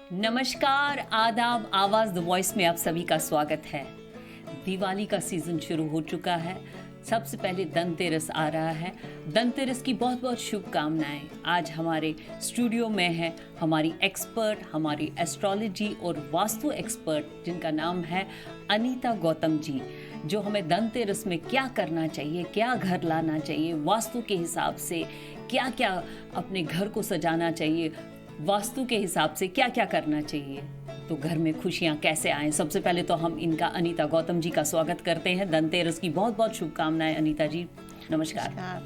नमस्कार, आदाब, आवाज़ द वॉइस में आप सभी का स्वागत है। दिवाली का सीज़न शुरू हो चुका है। सबसे पहले धनतेरस आ रहा है। धनतेरस की बहुत बहुत शुभकामनाएं। आज हमारे स्टूडियो में है हमारी एक्सपर्ट, हमारी एस्ट्रोलॉजी और वास्तु एक्सपर्ट, जिनका नाम है अनीता गौतम जी, जो हमें धनतेरस में क्या करना चाहिए, क्या घर लाना चाहिए, वास्तु के हिसाब से क्या क्या अपने घर को सजाना चाहिए, वास्तु के हिसाब से क्या क्या करना चाहिए, तो घर में खुशियाँ कैसे आएं। सबसे पहले तो हम इनका अनीता गौतम जी का स्वागत करते हैं। धनतेरस की बहुत बहुत शुभकामनाएं अनीता जी, नमस्कार। बहुत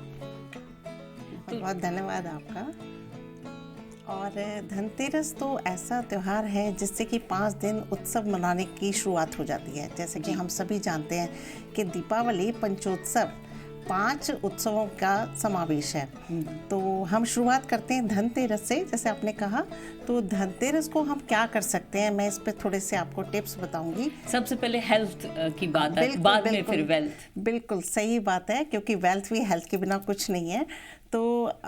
बहुत धन्यवाद आपका। और धनतेरस तो ऐसा त्यौहार है जिससे कि 5 दिन उत्सव मनाने की शुरुआत हो जाती है। जैसे कि हम सभी जानते हैं कि दीपावली पंचोत्सव 5 उत्सवों का समावेश है। तो हम शुरुआत करते हैं धनतेरस से। जैसे आपने कहा, तो धनतेरस को हम क्या कर सकते हैं, मैं इस पे थोड़े से आपको टिप्स बताऊंगी। सबसे पहले हेल्थ की बात है, बाद में फिर वेल्थ। बिल्कुल सही बात है, क्योंकि वेल्थ भी हेल्थ के बिना कुछ नहीं है। तो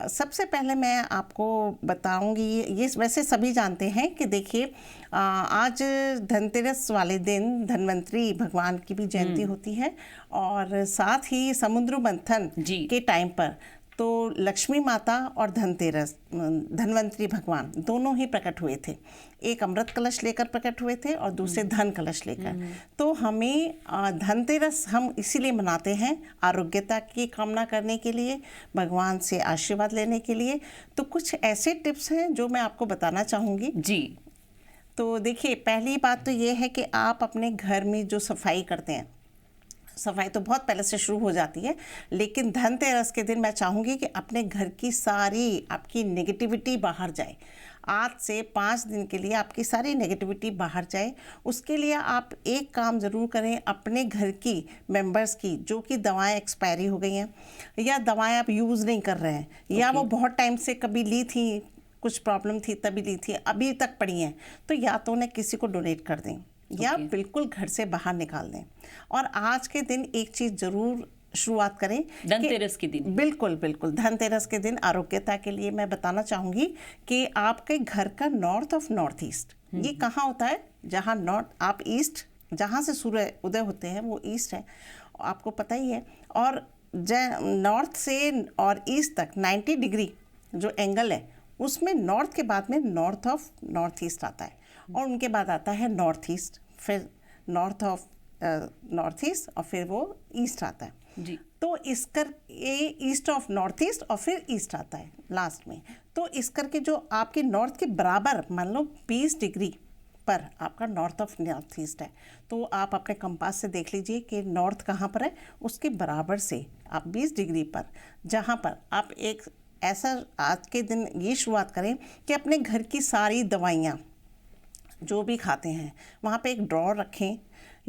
सबसे पहले मैं आपको बताऊंगी, ये वैसे सभी जानते हैं कि देखिए, आज धनतेरस वाले दिन धन्वंतरी भगवान की भी जयंती होती है, और साथ ही समुद्र मंथन के टाइम पर तो लक्ष्मी माता और धन्वंतरी भगवान दोनों ही प्रकट हुए थे। एक अमृत कलश लेकर प्रकट हुए थे और दूसरे धन कलश लेकर। तो हमें धनतेरस हम इसीलिए मनाते हैं, आरोग्यता की कामना करने के लिए, भगवान से आशीर्वाद लेने के लिए। तो कुछ ऐसे टिप्स हैं जो मैं आपको बताना चाहूँगी जी। तो देखिए, पहली बात तो ये है कि आप अपने घर में जो सफाई करते हैं, सफाई तो बहुत पहले से शुरू हो जाती है, लेकिन धनतेरस के दिन मैं चाहूँगी कि अपने घर की सारी आपकी नेगेटिविटी बाहर जाए। आज से 5 दिन के लिए आपकी सारी नेगेटिविटी बाहर जाए। उसके लिए आप एक काम ज़रूर करें, अपने घर की मेंबर्स की जो कि दवाएं एक्सपायरी हो गई हैं या दवाएं आप यूज़ नहीं कर रहे हैं, या वो बहुत टाइम से कभी ली थी, कुछ प्रॉब्लम थी तभी ली थी, अभी तक पड़ी हैं, तो या तो उन्हें किसी को डोनेट कर दें या बिल्कुल घर से बाहर निकाल दें। और आज के दिन एक चीज़ ज़रूर शुरुआत करें, धनतेरस के दिन। बिल्कुल बिल्कुल धनतेरस के दिन आरोग्यता के लिए मैं बताना चाहूँगी कि आपके घर का नॉर्थ ऑफ नॉर्थ ईस्ट, ये कहाँ होता है, जहाँ नॉर्थ आप ईस्ट, जहाँ से सूर्य उदय होते हैं वो ईस्ट है, आपको पता ही है। और नॉर्थ से और ईस्ट तक 90 डिग्री जो एंगल है, उसमें नॉर्थ के बाद में नॉर्थ ऑफ नॉर्थ ईस्ट आता है, और उनके बाद आता है नॉर्थ ईस्ट, फिर नॉर्थ ऑफ नॉर्थ ईस्ट, और फिर वो ईस्ट आता है जी। तो इस कर ये ईस्ट ऑफ नॉर्थ ईस्ट और फिर ईस्ट आता है लास्ट में। तो इस करके जो आपके नॉर्थ के बराबर, मान लो 20 डिग्री पर आपका नॉर्थ ऑफ नॉर्थ ईस्ट है, तो आप अपने कंपास से देख लीजिए कि नॉर्थ कहाँ पर है, उसके बराबर से आप 20 डिग्री पर, जहाँ पर आप एक ऐसा आज के दिन ये शुरुआत करें कि अपने घर की सारी दवाइयाँ जो भी खाते हैं वहाँ पे एक ड्रॉर रखें,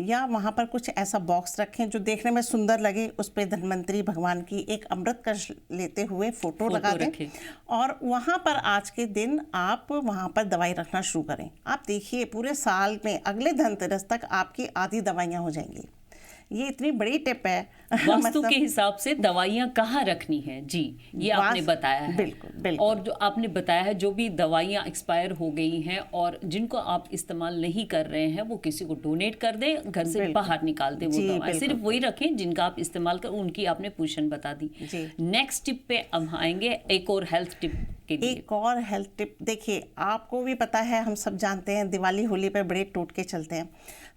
या वहाँ पर कुछ ऐसा बॉक्स रखें जो देखने में सुंदर लगे, उस पर धन्वंतरी भगवान की एक अमृत कलश लेते हुए फोटो लगा दें, और वहाँ पर आज के दिन आप वहाँ पर दवाई रखना शुरू करें। आप देखिए, पूरे साल में अगले धनतेरस तक आपकी आधी दवाइयाँ हो जाएंगी। ये इतनी बड़ी टिप है। वास्तु के हिसाब से दवाइयाँ कहाँ रखनी है जी, ये आपने बताया है। बिल्कुल बिल्कुल। और जो आपने बताया है, जो भी दवाइयाँ एक्सपायर हो गई हैं और जिनको आप इस्तेमाल नहीं कर रहे हैं, वो किसी को डोनेट कर दें, घर से बाहर निकाल दें वो दवाएं, सिर्फ वही रखें जिनका आप इस्तेमाल कर, उनकी आपने पोजीशन बता दी। नेक्स्ट टिप पे हम आएंगे, एक और हेल्थ टिप के लिए। एक और हेल्थ टिप, देखिए आपको भी पता है, हम सब जानते हैं दिवाली होली पे बड़े टोटके चलते हैं,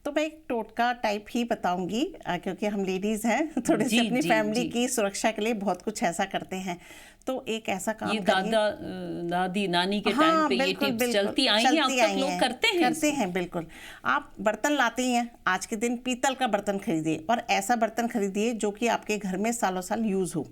तो मैं एक टोटका टाइप ही बताऊंगी, क्योंकि हम लेडीज हैं, थोड़ी सी अपनी फैमिली की सुरक्षा के लिए बहुत कुछ ऐसा करते हैं। तो एक ऐसा काम, ये दादी नानी के टाइम पे ये टिप्स चलती आई हैं, अब तक लोग करते हैं। बिल्कुल। आप बर्तन लाते हैं, आज के दिन पीतल का बर्तन खरीदिए, और ऐसा बर्तन खरीदिए जो कि आपके घर में सालों साल यूज हो।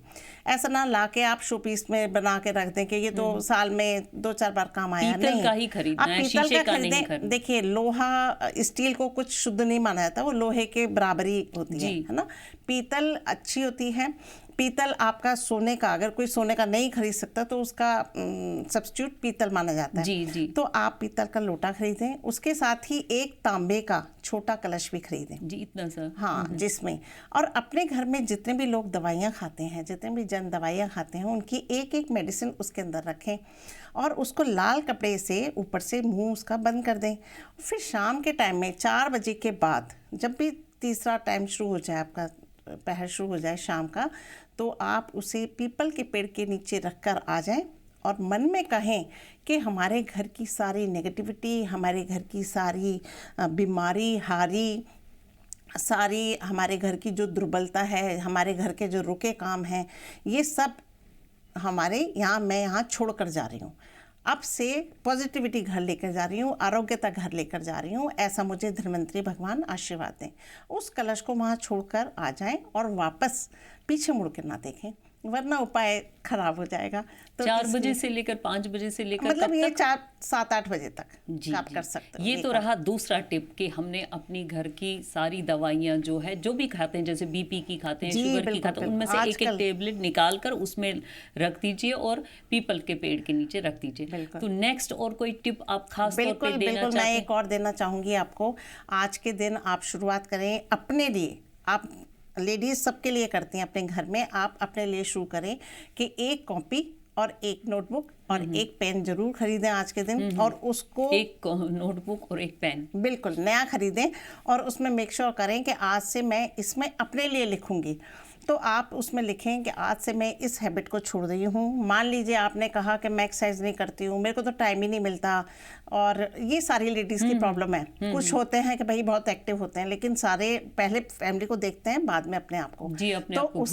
ऐसा ना ला के आप शो पीस में बना के रख दें कि ये तो साल में 2-4 बार काम आया। पीतल का ही खरीदना है, शीशे का नहीं खरीदना। देखिए, लोहा स्टील को कुछ शुद्ध नहीं माना जाता, वो लोहे के बराबरी होती है ना। पीतल अच्छी होती है, पीतल आपका सोने का, अगर कोई सोने का नहीं खरीद सकता तो उसका सब्स्टिट्यूट पीतल माना जाता है। जी जी तो आप पीतल का लोटा खरीदें, उसके साथ ही एक तांबे का छोटा कलश भी खरीदें। जी, इतना सा। हाँ, जिसमें, और अपने घर में जितने भी लोग दवाइयाँ खाते हैं, जितने भी जन दवाइयाँ खाते हैं, उनकी एक एक मेडिसिन उसके अंदर रखें और उसको लाल कपड़े से ऊपर से मुंह उसका बंद कर दें। फिर शाम के टाइम में 4 बजे के बाद, जब भी तीसरा टाइम शुरू हो जाए, आपका पहर शुरू हो जाए शाम का, तो आप उसे पीपल के पेड़ के नीचे रख कर आ जाएं और मन में कहें कि हमारे घर की सारी नेगेटिविटी, हमारे घर की सारी बीमारी हारी, सारी हमारे घर की जो दुर्बलता है, हमारे घर के जो रुके काम हैं, ये सब हमारे यहाँ, मैं यहाँ छोड़ कर जा रही हूँ। अब से पॉजिटिविटी घर लेकर जा रही हूँ, आरोग्यता घर लेकर जा रही हूँ, ऐसा मुझे धन्वंतरी भगवान आशीर्वाद दें। उस कलश को वहाँ छोड़कर आ जाएं और वापस पीछे मुड़ कर ना देखें, वरना उपाय खराब हो जाएगा। तो 4 बजे से लेकर 5 बजे से लेकर मतलब कब ये तक? 4, 7, 8 बजे तक जी आप जी। कर सकते हो ये तो काम। रहा दूसरा टिप कि हमने अपनी घर की सारी दवाइयाँ जो है, जो भी खाते हैं, जैसे बीपी की खाते हैं, जी, शुगर की बिल्कुल, खाते हैं, उनमें से एक एक आजकल- टेबलेट निकाल कर उसमें रख दीजिए और पीपल के पेड़ के नीचे रख दीजिए। बिल्कुल। तो नेक्स्ट और कोई टिप आप खास तौर पे बिल्कुल देना बिल्कुल, मैं चाहते हैं? एक और देना चाहूँगी आपको। आज के दिन आप शुरुआत करें अपने लिए, आप लेडीज सबके लिए करती हैं अपने घर में, आप अपने लिए शुरू करें कि एक कॉपी और एक नोटबुक और एक पेन जरूर खरीदें आज के दिन, और उसको एक नोटबुक और एक पेन। बिल्कुल नया खरीदें और उसमें मेक श्योर करें कि आज से मैं इसमें अपने लिए लिखूंगी। तो आप उसमें लिखें कि आज से मैं इस हैबिट को छोड़ रही हूँ। मान लीजिए आपने कहा कि मैं एक्सरसाइज नहीं करती हूँ, मेरे को तो टाइम ही नहीं मिलता, और ये सारी लेडीज़ की प्रॉब्लम है। कुछ होते हैं कि भाई बहुत एक्टिव होते हैं, लेकिन सारे पहले फैमिली को देखते हैं, बाद में अपने आप को। जी, अपने तो आप को भूल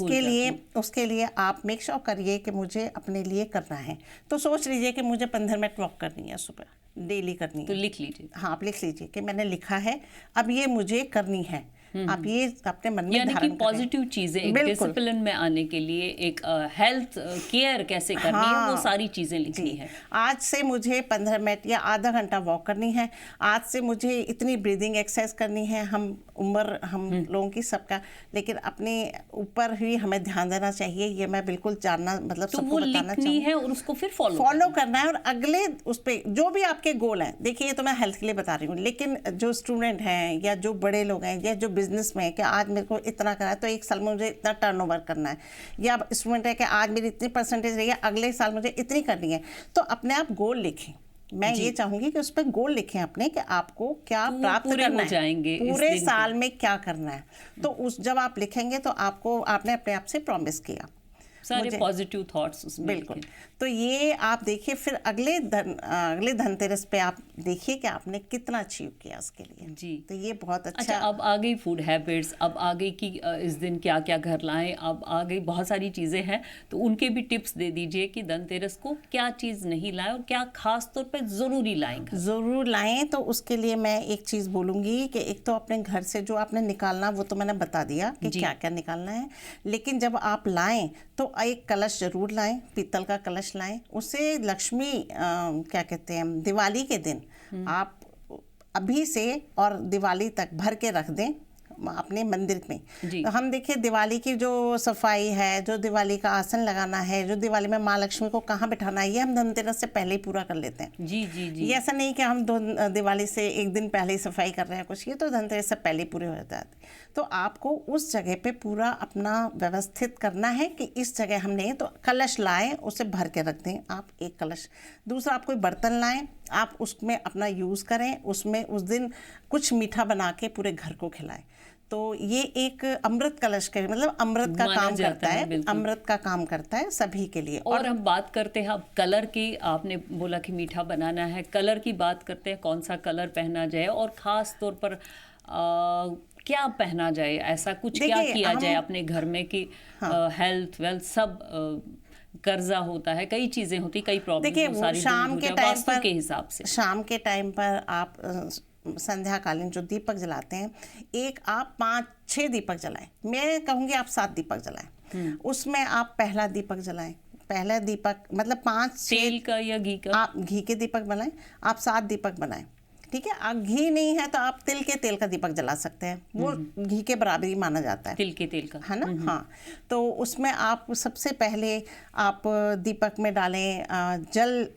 उसके लिए आप मेक श्योर करिए कि मुझे अपने लिए करना है। तो सोच लीजिए कि मुझे 15 मिनट वॉक करनी है सुबह, डेली करनी तो है। लिख लीजिए। हाँ, आप लिख लीजिए कि मैंने लिखा है, अब ये मुझे करनी है। आप ये अपने मन में यानी कि धारण करें। पॉजिटिव चीजें, एक बिल्कुल। डिसिप्लिन में आने के लिए, एक हेल्थ केयर कैसे करनी है, वो हाँ, सारी चीजें लिखनी जी। है। आज से मुझे 15 मिनट या आधा घंटा वॉक करनी है, आज से मुझे इतनी ब्रीदिंग एक्सरसाइज करनी है। हम लोगों की सबका, लेकिन अपने ऊपर ही हमें ध्यान देना चाहिए, ये मैं बिल्कुल जानना, मतलब तो सबको वो बताना लिखनी चाहूँ। है और उसको फिर फॉलो करना है, और अगले उस पे जो भी आपके गोल हैं, देखिए ये तो मैं हेल्थ के लिए बता रही हूँ, लेकिन जो स्टूडेंट हैं या जो बड़े लोग हैं या जो बिजनेस में है कि आज मेरे को इतना करना है, तो एक साल में मुझे इतना टर्नओवर करना है, या स्टूडेंट है कि आज मेरी इतनी परसेंटेज रही है, अगले साल मुझे इतनी करनी है। तो अपने आप गोल लिखें। मैं ये चाहूंगी कि उस पर गोल लिखें अपने, कि आपको क्या तो वो प्राप्त पूरे करना हो जाएंगे है, इस पूरे दिन पे। साल में क्या करना है। तो उस जब आप लिखेंगे तो आपने अपने आप से प्रॉमिस किया। सारे पॉजिटिव थॉट्स उसमें बिल्कुल। लिखें। तो ये आप देखिए, फिर अगले धनतेरस पे आप देखिए कि आपने कितना अचीव किया उसके लिए। जी। तो ये बहुत अच्छा, अब आ गई फूड हैबिट्स, अब आ गई कि इस दिन क्या क्या घर लाएं, अब आ गई बहुत सारी चीज़ें हैं, तो उनके भी टिप्स दे दीजिए कि धनतेरस को क्या चीज़ नहीं लाएं और क्या खास तौर पे ज़रूरी लाएंगे। ज़रूर लाएं। तो उसके लिए मैं एक चीज़ बोलूँगी कि एक तो अपने घर से जो आपने निकालना, वो तो मैंने बता दिया कि क्या क्या निकालना है, लेकिन जब आप लाएं तो एक कलश जरूर लाएं, पीतल का कलश लाएं। उसे लक्ष्मी क्या कहते हैं, दिवाली के दिन आप अभी से और दिवाली तक भर के रख दें अपने मंदिर में। तो हम देखिए दिवाली की जो सफाई है, जो दिवाली का आसन लगाना है, जो दिवाली में माँ लक्ष्मी को कहाँ बिठाना है, ये हम धनतेरस से पहले ही पूरा कर लेते हैं। जी जी जी। ये ऐसा नहीं कि हम दिवाली से एक दिन पहले ही सफाई कर रहे हैं कुछ, ये तो धनतेरस से पहले ही पूरे हो जाते हैं। तो आपको उस जगह पे पूरा अपना व्यवस्थित करना है कि इस जगह हमने, तो कलश लाएं, उसे भर के रख दें आप, एक कलश। दूसरा, आप कोई बर्तन लाएं, आप उसमें अपना यूज़ करें, उसमें उस दिन कुछ मीठा बना के पूरे घर को खिलाएं। तो ये एक अमृत कलश के, मतलब अमृत का काम करता है, अमृत का काम करता है सभी के लिए। और हम बात करते हैं अब कलर की, आपने बोला कि मीठा बनाना है, कलर की बात करते हैं, कौन सा कलर पहना जाए और ख़ास तौर पर क्या पहना जाए, ऐसा कुछ क्या किया जाए अपने घर में कि हेल्थ वेल्थ सब कर्जा होता है, कई चीज़ें होती, कई प्रॉब्लम, देखिए शाम के टाइम पर, के हिसाब से शाम के टाइम पर आप संध्याकालीन जो दीपक जलाते हैं, एक आप 5-6 दीपक जलाएं। मैं कहूँगी आप 7 दीपक जलाएं। उसमें आप पहला दीपक जलाएं, पहला दीपक मतलब 5-6 तेल का या घी का, आप घी के दीपक बनाएं, आप 7 दीपक बनाएं। ठीक है। आप घी नहीं है तो आप तिल के तेल का दीपक जला सकते हैं, वो घी के बराबरी माना जाता है, तिल के तेल का, है ना। हाँ, तो उसमें आप सबसे पहले आप दीपक में डालें जल।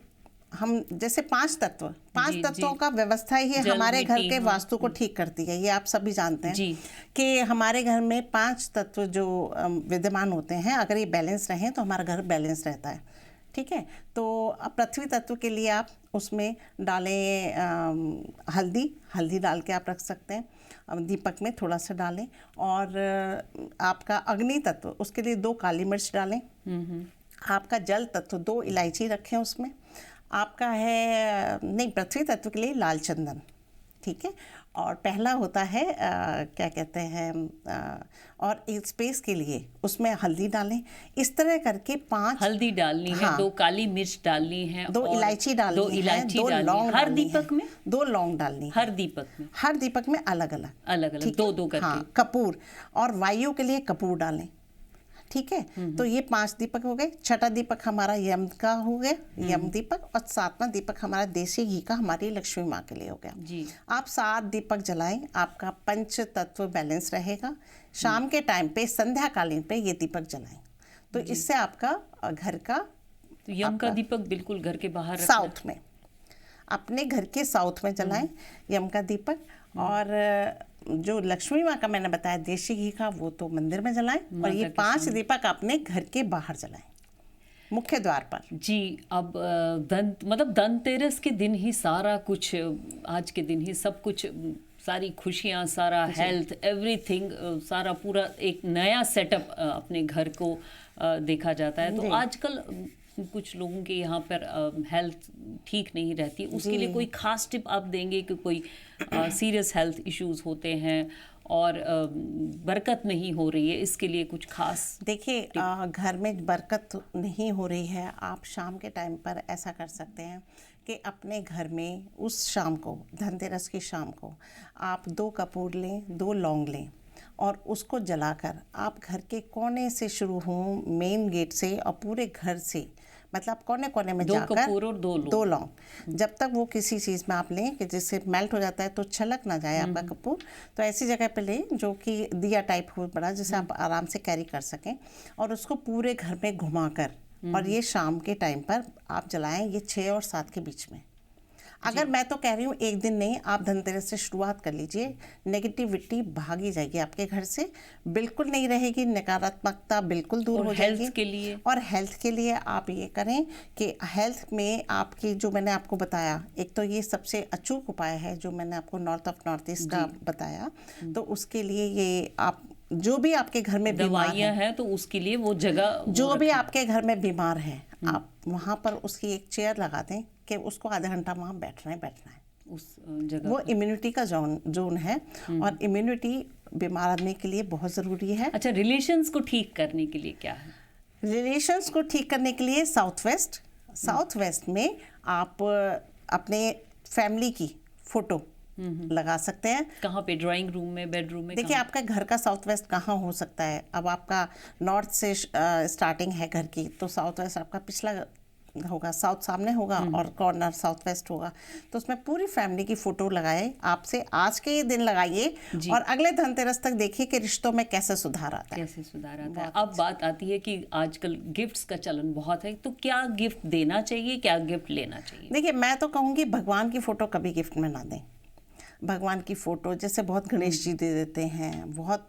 हम जैसे पांच तत्वों का व्यवस्था ही हमारे घर के वास्तु को ठीक करती है, ये आप सभी जानते हैं कि हमारे घर में 5 तत्व जो विद्यमान होते हैं, अगर ये बैलेंस रहें तो हमारा घर बैलेंस रहता है, ठीक है। तो अब पृथ्वी तत्व के लिए आप उसमें डालें हल्दी डाल के आप रख सकते हैं, दीपक में थोड़ा सा डालें। और आपका अग्नि तत्व, उसके लिए 2 काली मिर्च डालें। आपका जल तत्व 2 इलायची रखें उसमें। आपका है नहीं, पृथ्वी तत्व के लिए लाल चंदन, ठीक है। और पहला होता है क्या कहते हैं, और एक स्पेस के लिए उसमें हल्दी डालें। इस तरह करके 5 हल्दी डालनी है, 2 काली मिर्च डालनी है, 2 इलायची डालनी है, 2 लौंग हर दीपक में 2 लौंग डालनी है, हर दीपक में अलग अलग 2 करके। हाँ, कपूर, और वायु के लिए कपूर डालें, ठीक है। तो ये 5 दीपक हो गए। छठा दीपक हमारा यम का हो गया, यम दीपक। और 7वां दीपक हमारा देसी घी का हमारी लक्ष्मी माँ के लिए हो गया जी। आप 7 दीपक जलाएं, आपका पंच तत्व बैलेंस रहेगा। शाम के टाइम पे, संध्याकालीन पे ये दीपक जलाएं, तो इससे आपका घर का, तो यम का दीपक बिल्कुल घर के बाहर साउथ में, अपने घर के साउथ में जलाएं यम का दीपक। और जो लक्ष्मी माँ का मैंने बताया देशी घी का, वो तो मंदिर में जलाएं। और ये 5 दीपक अपने घर के बाहर जलाएं, मुख्य द्वार पर। जी। अब धनतेरस के दिन ही सारा कुछ, आज के दिन ही सब कुछ, सारी खुशियाँ, सारा हेल्थ, एवरीथिंग, सारा पूरा एक नया सेटअप अपने घर को देखा जाता है। तो आजकल कुछ लोगों के यहाँ पर हेल्थ ठीक नहीं रहती, उसके लिए कोई खास टिप आप देंगे कि कोई सीरियस हेल्थ इश्यूज होते हैं और बरकत नहीं हो रही है, इसके लिए कुछ खास? देखिए, घर में बरकत नहीं हो रही है, आप शाम के टाइम पर ऐसा कर सकते हैं कि अपने घर में उस शाम को, धनतेरस की शाम को, आप 2 कपूर लें, 2 लौंग लें, और उसको जलाकर आप घर के कोने से शुरू हों, मेन गेट से, और पूरे घर से, मतलब कोने कोने में जाकर 2 कपूर और 2 लौंग, जब तक वो किसी चीज़ में आप लें कि जिससे मेल्ट हो जाता है तो छलक ना जाए आपका कपूर, तो ऐसी जगह पे लें जो कि दिया टाइप हो बड़ा, जिसे आप आराम से कैरी कर सकें, और उसको पूरे घर में घुमाकर, और ये शाम के टाइम पर आप जलाएं, ये 6 और 7 के बीच में। अगर मैं तो कह रही हूँ एक दिन नहीं, आप धनतेरस से शुरुआत कर लीजिए, नेगेटिविटी भागी जाएगी आपके घर से, बिल्कुल नहीं रहेगी, नकारात्मकता बिल्कुल दूर हो जाएगी। हेल्थ के लिए आप ये करें कि हेल्थ में आपकी, जो मैंने आपको बताया, एक तो ये सबसे अचूक उपाय है जो मैंने आपको नॉर्थ ईस्ट का बताया, तो उसके लिए ये आप जो भी आपके घर में दवाइयाँ हैं तो उसके लिए वो जगह, जो भी आपके घर में बीमार है, आप वहाँ पर उसकी एक चेयर लगा दें कि उसको आधा घंटा वहाँ बैठना है उस जगह। वो इम्यूनिटी का जोन है, और इम्यूनिटी बीमार आदमी के लिए बहुत ज़रूरी है। अच्छा, रिलेशंस को ठीक करने के लिए क्या है? रिलेशंस को ठीक करने के लिए साउथ वेस्ट में आप अपने फैमिली की फोटो लगा सकते हैं। कहाँ पे? ड्राइंग रूम में, बेडरूम में? देखिए, आपका घर का साउथ वेस्ट कहाँ हो सकता है? अब आपका नॉर्थ से स्टार्टिंग है घर की, तो साउथ वेस्ट आपका पिछला होगा, साउथ सामने होगा और कॉर्नर साउथ वेस्ट होगा। तो उसमें पूरी फैमिली की फोटो लगाए, आपसे आज के ये दिन लगाइए, और अगले धनतेरस तक देखिए कि रिश्तों में कैसे सुधार आता है। अब बात आती है कि आजकल गिफ्ट्स का चलन बहुत है, तो क्या गिफ्ट देना चाहिए, क्या गिफ्ट लेना चाहिए? देखिए, मैं तो कहूँगी भगवान की फोटो कभी गिफ्ट में ना दें। भगवान की फ़ोटो, जैसे बहुत गणेश जी दे देते हैं, बहुत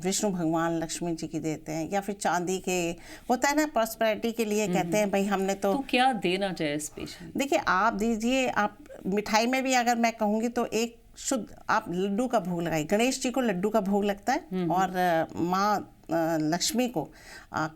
विष्णु भगवान, लक्ष्मी जी की देते हैं, या फिर चांदी के होता है ना, प्रॉस्पेरिटी के लिए कहते हैं भाई हमने तो क्या देना चाहिए स्पेशली? देखिए, आप दीजिए, आप मिठाई में भी अगर मैं कहूँगी तो एक शुद्ध आप लड्डू का भोग लगाइए। गणेश जी को लड्डू का भोग लगता है, और माँ लक्ष्मी को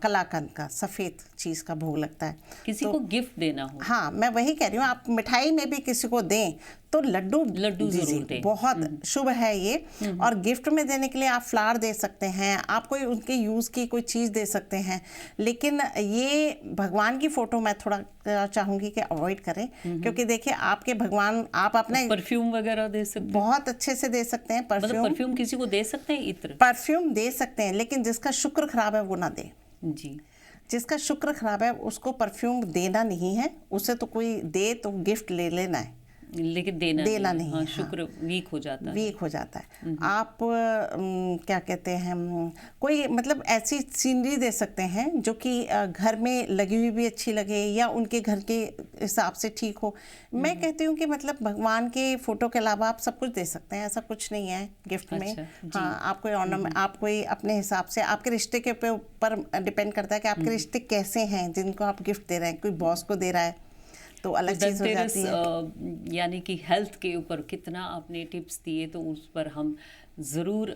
कलाकंद का सफ़ेद चीज़ का भोग लगता है। किसी को गिफ्ट देना हो, हाँ, मैं वही कह रही हूँ, आप मिठाई में भी किसी को दें तो लड्डू जरूर दें, बहुत शुभ है ये। और गिफ्ट में देने के लिए आप फ्लावर दे सकते हैं, आप कोई उनके यूज़ की कोई चीज़ दे सकते हैं, लेकिन ये भगवान की फ़ोटो मैं थोड़ा चाहूँगी कि अवॉइड करें, क्योंकि देखिए आपके भगवान, आप अपने परफ्यूम वगैरह दे सकते हैं, बहुत अच्छे से दे सकते हैं। परफ्यूम किसी को दे सकते हैं, इत्र परफ्यूम दे सकते हैं, लेकिन जिसका शुक्र खराब है वो ना दे जी। जिसका शुक्र खराब है उसको परफ्यूम देना नहीं है, उसे तो कोई दे तो गिफ्ट ले लेना है। लेकिन देना नहीं हाँ, है, शुक्र वीक हो जाता है। वीक हो जाता है। आप क्या कहते हैं, कोई मतलब ऐसी सीनरी दे सकते हैं जो कि घर में लगी हुई भी अच्छी लगे या उनके घर के हिसाब से ठीक हो। मैं कहती हूँ कि मतलब भगवान के फोटो के अलावा आप सब कुछ दे सकते हैं, ऐसा कुछ नहीं है गिफ्ट में। अच्छा, जी। हाँ, आप कोई ऑर्नामेंट, आप कोई अपने हिसाब से, आपके रिश्ते के ऊपर डिपेंड करता है कि आपके रिश्ते कैसे हैं जिनको आप गिफ्ट दे रहे हैं। कोई बॉस को दे रहा है तो अलग चीज़ हो जाती है। यानी कि हेल्थ के ऊपर कितना आपने टिप्स दिए, तो उस पर हम ज़रूर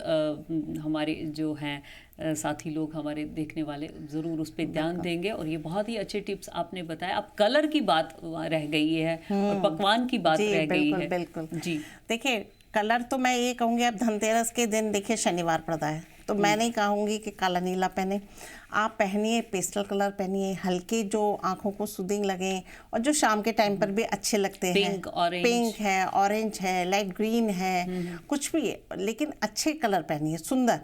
हमारे जो हैं साथी लोग, हमारे देखने वाले ज़रूर उस पर ध्यान देंगे। और ये बहुत ही अच्छे टिप्स आपने बताए। अब कलर की बात रह गई है और पकवान की बात रह गई है। बिल्कुल जी, देखिए, कलर तो मैं ये कहूँगी, अब धनतेरस के दिन देखिए शनिवार पड़ता है, तो मैं नहीं कहूँगी कि काला नीला पहने। आप पहनिए पेस्टल कलर, पहनिए हल्के जो आंखों को सूदिंग लगे और जो शाम के टाइम पर भी अच्छे लगते हैं। पिंक, ऑरेंज, पिंक है, ऑरेंज है, लाइट ग्रीन है, कुछ भी है, लेकिन अच्छे कलर पहनिए, सुंदर।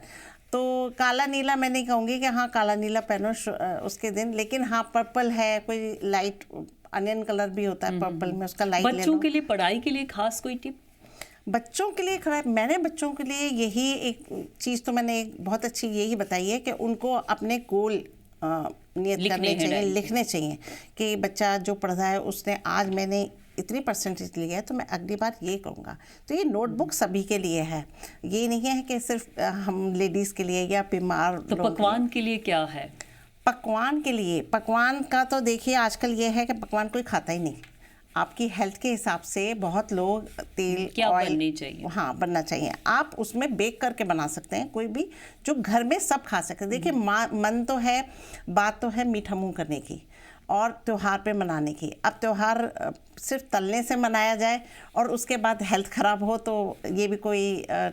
तो काला नीला मैं नहीं कहूँगी कि हाँ काला नीला पहनो उसके दिन, लेकिन हाँ पर्पल है, कोई लाइट अनियन कलर भी होता है पर्पल में, उसका लाइट ले लो। बच्चों के लिए पढ़ाई के लिए खास कोई टिप? बच्चों के लिए खराब, मैंने बच्चों के लिए यही एक चीज़ तो मैंने एक बहुत अच्छी यही बताई है कि उनको अपने गोल नियत करने चाहिए, लिखने चाहिए कि बच्चा जो पढ़ रहा है उसने आज मैंने इतनी परसेंटेज लिया है तो मैं अगली बार ये करूँगा। तो ये नोटबुक सभी के लिए है, ये नहीं है कि सिर्फ हम लेडीज़ के लिए या बीमार। तो पकवान के लिए क्या है? पकवान के लिए, पकवान का तो देखिए आजकल ये है कि पकवान कोई खाता ही नहीं। आपकी हेल्थ के हिसाब से बहुत लोग तेल, क्या ऑयल बननी चाहिए? हाँ बनना चाहिए। आप उसमें बेक करके बना सकते हैं, कोई भी जो घर में सब खा सकते हैं। देखिए मन तो है, बात तो है मीठा मुंह करने की और त्योहार पे मनाने की। अब त्योहार सिर्फ तलने से मनाया जाए और उसके बाद हेल्थ ख़राब हो तो ये भी कोई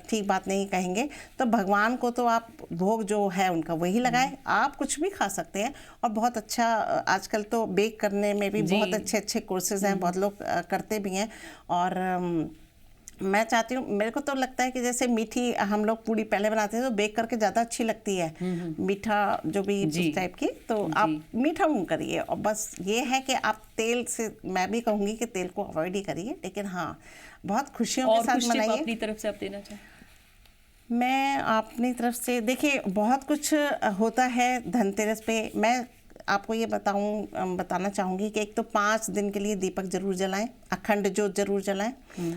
ठीक बात नहीं कहेंगे। तो भगवान को तो आप भोग जो है उनका वही लगाए। आप कुछ भी खा सकते हैं और बहुत अच्छा आजकल तो बेक करने में भी बहुत अच्छे अच्छे कोर्सेज हैं, बहुत लोग करते भी हैं। और मैं चाहती हूँ, मेरे को तो लगता है कि जैसे मीठी हम लोग पूड़ी पहले बनाते थे तो बेक करके ज़्यादा अच्छी लगती है, मीठा जो भी उस टाइप की। तो आप मीठा मुँह करिए और बस ये है कि आप तेल से, मैं भी कहूँगी कि तेल को अवॉइड ही करिए, लेकिन हाँ बहुत खुशियों के साथ मनाइए। अपनी तरफ से आप देना चाहें? मैं अपनी तरफ से देखिए बहुत कुछ होता है धनतेरस पे। मैं आपको ये बताना चाहूँगी कि एक तो 5 दिन के लिए दीपक जरूर जलाएं, अखंड ज्योत जरूर जलाएं।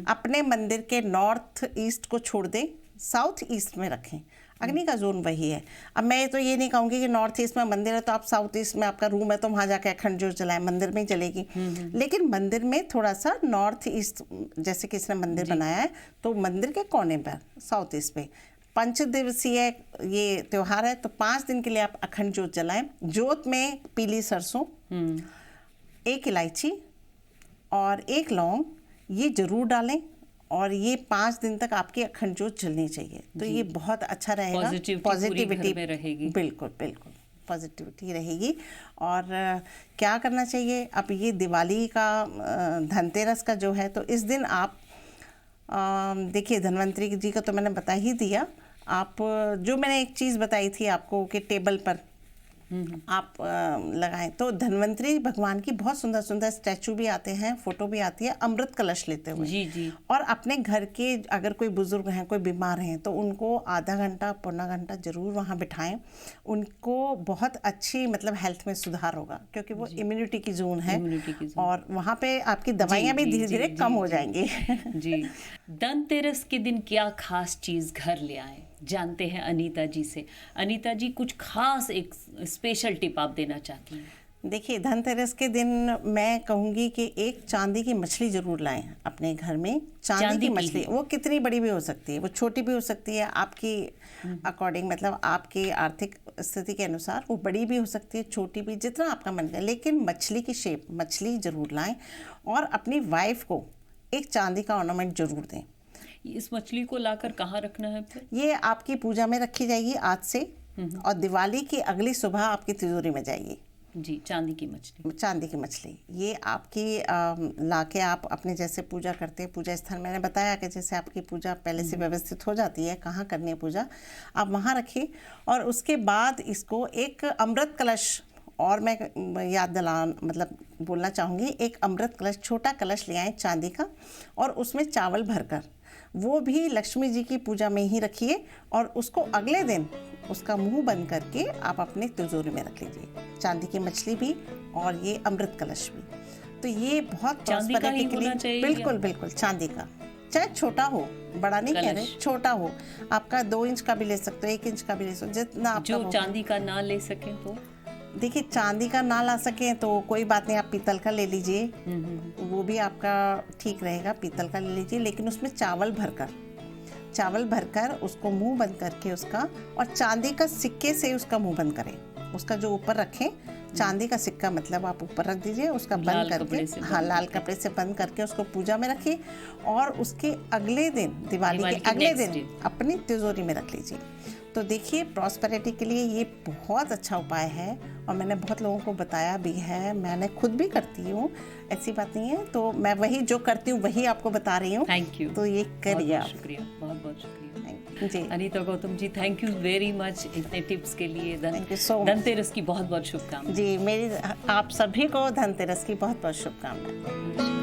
अपने मंदिर के नॉर्थ ईस्ट को छोड़ दें, साउथ ईस्ट में रखें। अग्नि का जोन वही है। अब मैं तो ये नहीं कहूँगी कि नॉर्थ ईस्ट में मंदिर है तो आप साउथ ईस्ट में आपका रूम है तो वहाँ जाके अखंड ज्योत जलाएं, मंदिर में ही जलेगी। लेकिन मंदिर में थोड़ा सा नॉर्थ ईस्ट, जैसे किसी ने मंदिर बनाया है तो मंदिर के कोने पर साउथ ईस्ट पे 5 दिवसीय ये त्योहार है तो 5 दिन के लिए आप अखंड ज्योत जलाएं। ज्योत में पीली सरसों, 1 इलायची और 1 लौंग ये जरूर डालें और ये 5 दिन तक आपकी अखंड ज्योत जलनी चाहिए। तो ये बहुत अच्छा रहेगा, पॉजिटिविटी रहेगी। बिल्कुल बिल्कुल पॉजिटिविटी रहेगी। और क्या करना चाहिए, अब ये दिवाली का धनतेरस का जो है तो इस दिन आप देखिए धन्वंतरी जी का तो मैंने बता ही दिया। आप जो मैंने एक चीज़ बताई थी आपको कि टेबल पर आप लगाएं तो धन्वंतरी भगवान की बहुत सुंदर सुंदर स्टैचू भी आते हैं, फोटो भी आती है अमृत कलश लेते हुए। जी जी। और अपने घर के अगर कोई बुजुर्ग हैं, कोई बीमार हैं तो उनको आधा घंटा पौना घंटा जरूर वहाँ बिठाएं। उनको बहुत अच्छी मतलब हेल्थ में सुधार होगा क्योंकि वो इम्यूनिटी की जोन है और वहाँ पे आपकी दवाइयाँ भी धीरे धीरे कम हो जाएंगी। जी। धनतेरस के दिन क्या खास चीज़ घर ले आए, जानते हैं अनीता जी से। अनीता जी कुछ खास एक स्पेशल टिप आप देना चाहती हैं? देखिए धनतेरस के दिन मैं कहूँगी कि एक चांदी की मछली जरूर लाएं अपने घर में। चांदी की मछली, वो कितनी बड़ी भी हो सकती है, वो छोटी भी हो सकती है आपकी अकॉर्डिंग, मतलब आपकी आर्थिक स्थिति के अनुसार वो बड़ी भी हो सकती है, छोटी भी, जितना आपका मन करे। लेकिन मछली की शेप मछली जरूर लाएं और अपनी वाइफ को एक चांदी का ऑर्नामेंट जरूर दें। इस मछली को लाकर कहाँ रखना है फिर? ये आपकी पूजा में रखी जाएगी आज से और दिवाली की अगली सुबह आपकी तिजोरी में जाएगी। जी, चांदी की मछली। चांदी की मछली ये आपकी लाके आप अपने जैसे पूजा करते हैं, पूजा स्थान मैंने बताया कि जैसे आपकी पूजा पहले से व्यवस्थित हो जाती है, कहाँ करनी है पूजा, आप वहाँ रखिए। और उसके बाद इसको एक अमृत कलश और मैं याद मतलब बोलना चाहूँगी, एक अमृत कलश, छोटा कलश ले आए चांदी का, और उसमें चावल भरकर वो भी लक्ष्मी जी की पूजा में ही रखिए, और उसको अगले दिन उसका मुंह बंद करके आप अपने तिजोरी में रख लीजिए। चांदी की मछली भी और ये अमृत कलश भी। तो ये बहुत चांदी का ही prosperity के होना लिए, चाहिए बिल्कुल बिल्कुल चांदी का, चाहे छोटा हो, बड़ा नहीं कह रहे, छोटा हो, आपका 2 इंच का भी ले सकते हो, 1 इंच का भी ले सकते हो, जितना आपका जो चांदी का ना ले सके तो देखिए, चांदी का ना ला सके तो कोई बात नहीं, आप पीतल का ले लीजिए, वो भी आपका ठीक रहेगा, पीतल का ले लीजिए, लेकिन उसमें चावल भरकर उसको मुंह बंद करके उसका, और चांदी का सिक्के से उसका मुंह बंद करें, उसका जो ऊपर रखें, चांदी का सिक्का मतलब आप ऊपर रख दीजिए, उसका बंद करके, हाँ, लाल कपड़े से बंद करके उसको पूजा में रखिए, और उसके अगले दिन, दिवाली के अगले दिन अपनी तिजोरी में रख लीजिए। तो देखिए, प्रॉस्पेरिटी के लिए ये बहुत अच्छा उपाय है, और मैंने बहुत लोगों को बताया भी है, मैंने खुद भी करती हूँ, ऐसी बात नहीं है। तो मैं वही जो करती हूँ वही आपको बता रही हूँ। थैंक यू, तो ये करिए आप। शुक्रिया, बहुत बहुत शुक्रिया जी Anita Gautam ji, thank you very much इतने टिप्स के लिए। Thank you so much. Dhanteras की बहुत बहुत शुभकामनाएं। जी, मेरी आप सभी को धनतेरस की बहुत बहुत शुभकामनाएं।